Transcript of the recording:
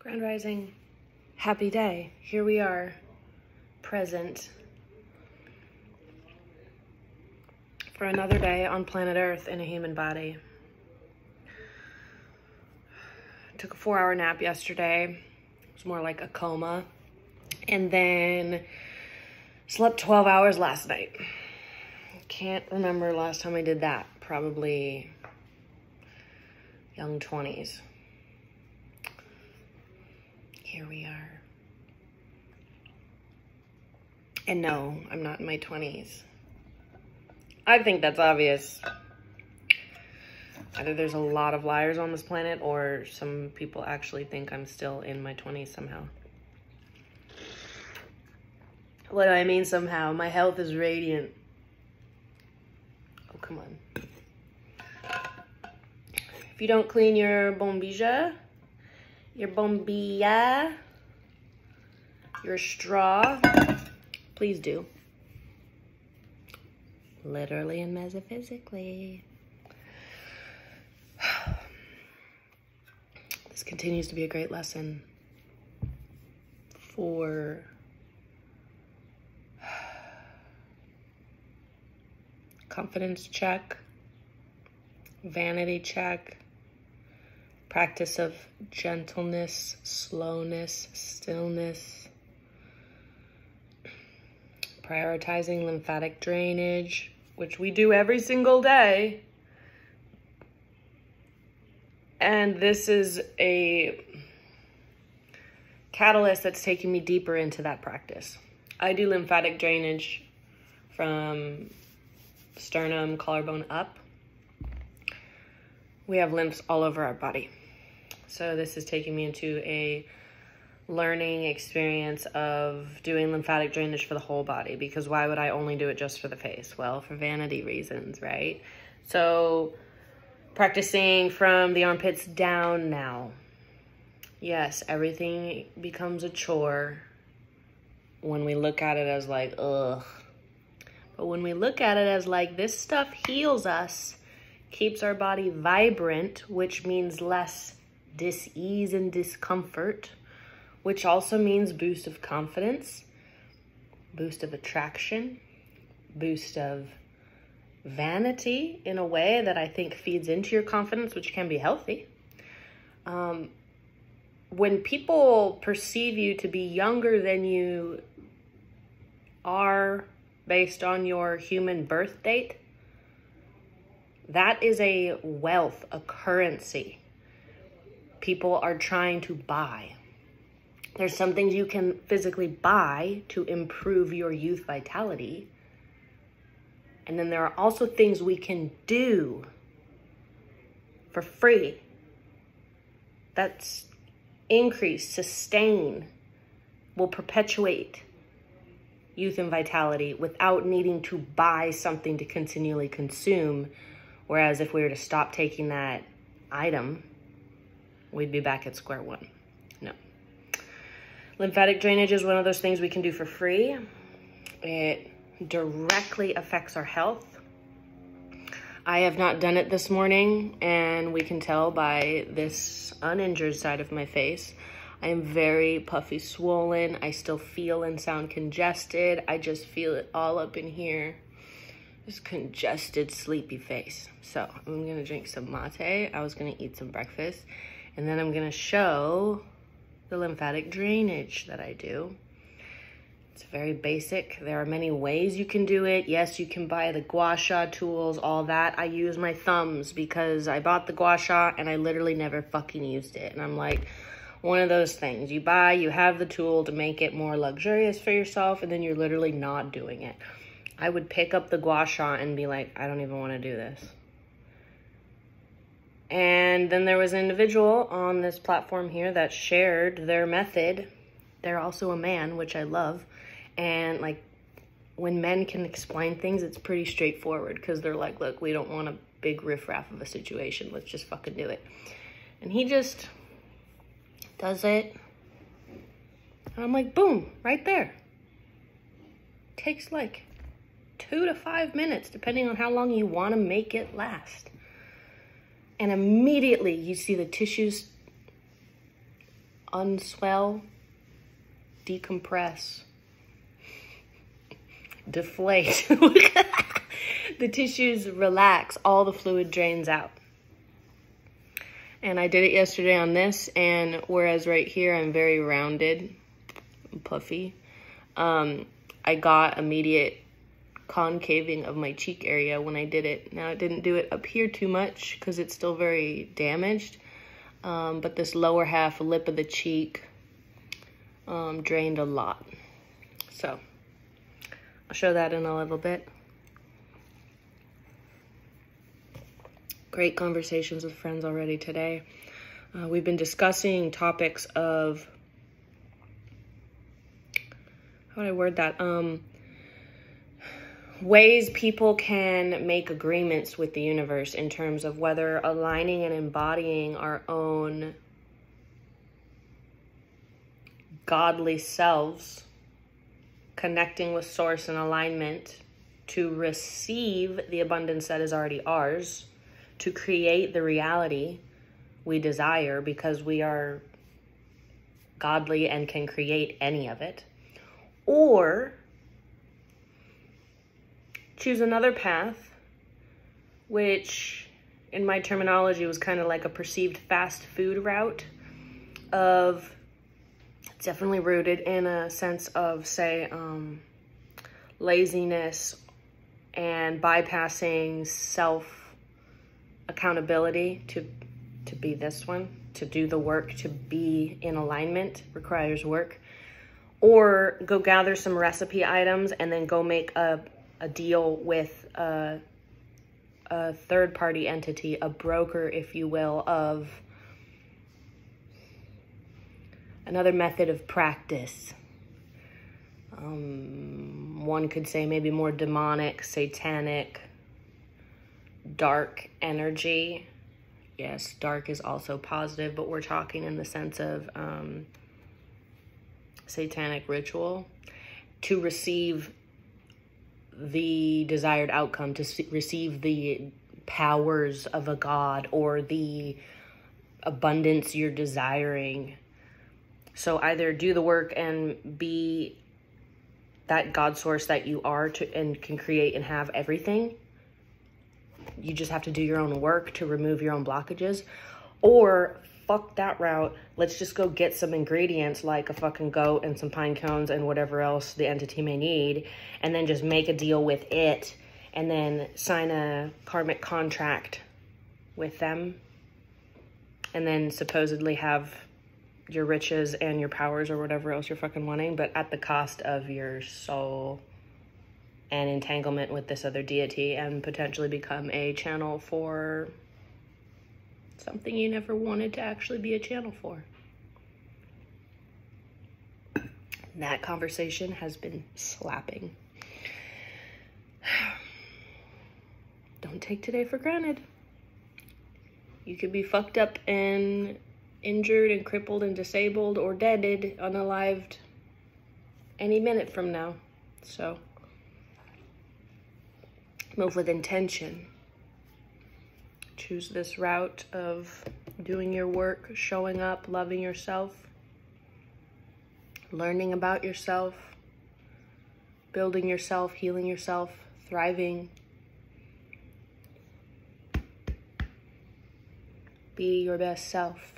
Grand Rising, happy day. Here we are, present for another day on planet Earth in a human body. Took a 4-hour nap yesterday. It was more like a coma. And then slept 12 hours last night. Can't remember last time I did that. Probably young 20s. Here we are. And no, I'm not in my 20s. I think that's obvious. Either there's a lot of liars on this planet or some people actually think I'm still in my 20s somehow. What do I mean somehow? My health is radiant. Oh, come on. If you don't clean your bombilla, your straw, please do. Literally and metaphysically. This continues to be a great lesson for confidence check, vanity check, practice of gentleness, slowness, stillness, prioritizing lymphatic drainage, which we do every single day. And this is a catalyst that's taking me deeper into that practice. I do lymphatic drainage from sternum, collarbone up. We have lymphs all over our body. So this is taking me into a learning experience of doing lymphatic drainage for the whole body, because why would I only do it just for the face? Well, for vanity reasons, right? So practicing from the armpits down now. Yes, everything becomes a chore when we look at it as like, ugh. But when we look at it as like, this stuff heals us, keeps our body vibrant, which means less dis-ease and discomfort, which also means boost of confidence, boost of attraction, boost of vanity in a way that I think feeds into your confidence, which can be healthy. When people perceive you to be younger than you are based on your human birth date, that is a wealth, a currency people are trying to buy. There's some things you can physically buy to improve your youth vitality. And then there are also things we can do for free. That's increase, sustain, will perpetuate youth and vitality without needing to buy something to continually consume. Whereas if we were to stop taking that item, we'd be back at square one. No. Lymphatic drainage is one of those things we can do for free. It directly affects our health. I have not done it this morning, and we can tell by this uninjured side of my face. I am very puffy swollen. I still feel and sound congested. I just feel it all up in here. This congested, sleepy face. So I'm gonna drink some mate. I was gonna eat some breakfast, and then I'm gonna show the lymphatic drainage that I do. It's very basic. There are many ways you can do it. Yes, you can buy the gua sha tools, all that. I use my thumbs because I bought the gua sha and I literally never fucking used it. And I'm like, one of those things. You buy, you have the tool to make it more luxurious for yourself, and then you're literally not doing it. I would pick up the gua sha and be like, I don't even want to do this. And then there was an individual on this platform here that shared their method. They're also a man, which I love. And like, when men can explain things, it's pretty straightforward, because they're like, look, we don't want a big riffraff of a situation. Let's just fucking do it. And he just does it. And I'm like, boom, right there. Takes like 2 to 5 minutes, depending on how long you want to make it last. And immediately you see the tissues unswell, decompress, deflate. The tissues relax, all the fluid drains out. And I did it yesterday on this, and whereas right here I'm very rounded and puffy, I got immediate concaving of my cheek area when I did it. Now, I didn't do it up here too much because it's still very damaged, but this lower half lip of the cheek drained a lot. So I'll show that in a little bit. Great conversations with friends already today. We've been discussing topics of, how would I word that? Ways people can make agreements with the universe in terms of whether aligning and embodying our own godly selves, connecting with source and alignment to receive the abundance that is already ours, to create the reality we desire because we are godly and can create any of it, or choose another path, which in my terminology was kind of like a perceived fast food route of, it's definitely rooted in a sense of, say, laziness and bypassing self-accountability to be this one, to do the work, to be in alignment requires work, or go gather some recipe items and then go make a deal with a third-party entity, a broker, if you will, of another method of practice. One could say maybe more demonic, satanic, dark energy. Yes, dark is also positive, but we're talking in the sense of satanic ritual to receive the desired outcome, to receive the powers of a god or the abundance you're desiring. So either do the work and be that God source that you are and can create and have everything. You just have to do your own work to remove your own blockages, or fuck that route. Let's just go get some ingredients like a fucking goat and some pine cones and whatever else the entity may need, and then just make a deal with it and then sign a karmic contract with them, and then supposedly have your riches and your powers or whatever else you're fucking wanting, but at the cost of your soul and entanglement with this other deity, and potentially become a channel for something you never wanted to actually be a channel for. That conversation has been slapping. Don't take today for granted. You could be fucked up and injured and crippled and disabled or deaded, unalived any minute from now. So move with intention. Choose this route of doing your work, showing up, loving yourself, learning about yourself, building yourself, healing yourself, thriving. Be your best self.